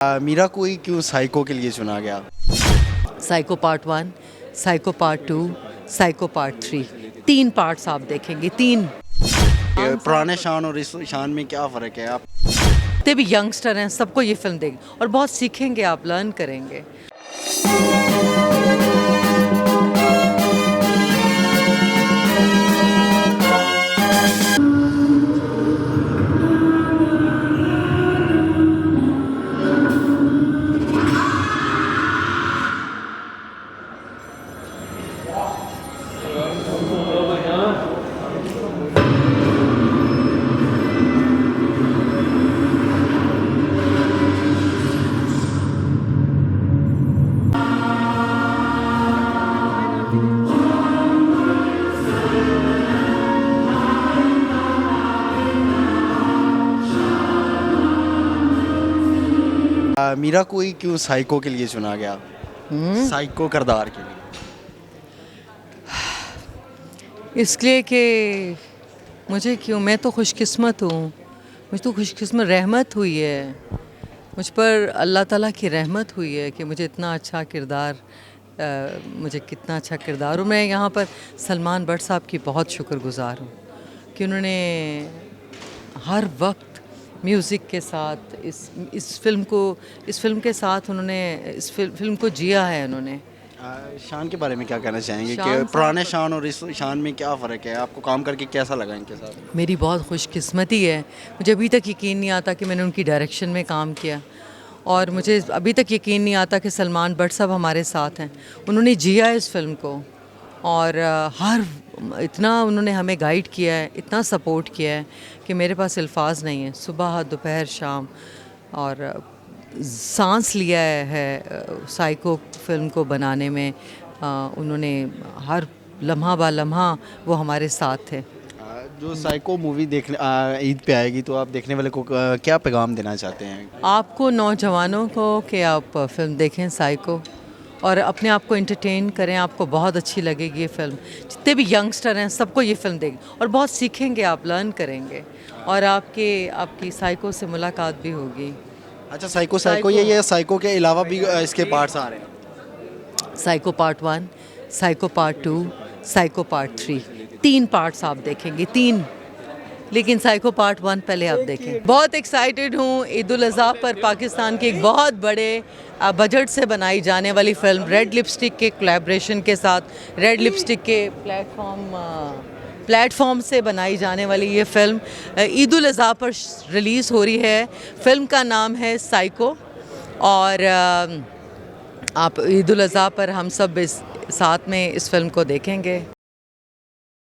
मीरा कोई क्यों साइको के लिए चुना गया? Psycho part 1, psycho part 2, psycho part 3, 3 parts आप देखेंगे। 3 पुराने शान और इस शान में क्या फ़र्क है? आप जितने भी यंगस्टर हैं सबको ये फिल्म देखें और बहुत सीखेंगे, आप लर्न करेंगे। मीरा कोई क्यों साइको के लिए चुना गया? साइको किरदार के लिए। इसलिए कि मुझे क्यों, मैं तो खुशकिस्मत हूँ, मुझे तो खुशकिस्मत रहमत हुई है, मुझ पर अल्लाह ताला की रहमत हुई है कि मुझे इतना अच्छा किरदार मुझे कितना अच्छा किरदार। और मैं यहाँ पर सलमान बट साहब की बहुत शुक्रगुज़ार हूँ कि उन्होंने हर वक्त म्यूज़िक के साथ इस फिल्म के साथ उन्होंने इस फिल्म को जिया है उन्होंने। शान के बारे में क्या कहना चाहेंगे शान कि साहब पुराने शान और इस शान में क्या फ़र्क है? आपको काम करके कैसा लगा इनके साथ? मेरी बहुत खुशकिस्मती है, मुझे अभी तक यकीन नहीं आता कि मैंने उनकी डायरेक्शन में काम किया, और मुझे अभी तक यकीन नहीं आता कि सलमान बट साहब हमारे साथ हैं। उन्होंने जिया इस फिल्म को, और इतना उन्होंने हमें गाइड किया है, इतना सपोर्ट किया है कि मेरे पास अल्फाज नहीं है। सुबह दोपहर शाम, और सांस लिया है साइको फिल्म को बनाने में। उन्होंने हर लम्हा बा लम्हा वो हमारे साथ थे। जो साइको मूवी देखने ईद पे आएगी तो आप देखने वाले को क्या पैगाम देना चाहते हैं? आपको नौजवानों को कि आप फिल्म देखें साइको, और अपने आप को एंटरटेन करें, आपको बहुत अच्छी लगेगी ये फिल्म। जितने भी यंगस्टर हैं सबको ये फिल्म देखें और बहुत सीखेंगे, आप लर्न करेंगे, और आपकी साइको से मुलाकात भी होगी। अच्छा, साइको ये साइको के अलावा भी इसके पार्ट्स आ रहे हैं? Psycho part 1, psycho part 2, psycho part 3, 3 parts आप देखेंगे। 3, लेकिन साइको पार्ट 1 पहले आप देखें। बहुत एक्साइटेड हूँ। ईद उल अज़हा पर पाकिस्तान के एक बहुत बड़े बजट से बनाई जाने वाली फ़िल्म, रेड लिपस्टिक के कोलैबोरेशन के साथ, रेड लिपस्टिक के प्लेटफॉर्म से बनाई जाने वाली ये फ़िल्म ईद उल अज़हा पर रिलीज़ हो रही है। फ़िल्म का नाम है साइको, और आप ईद उल अज़हा पर हम सब साथ में इस फिल्म को देखेंगे।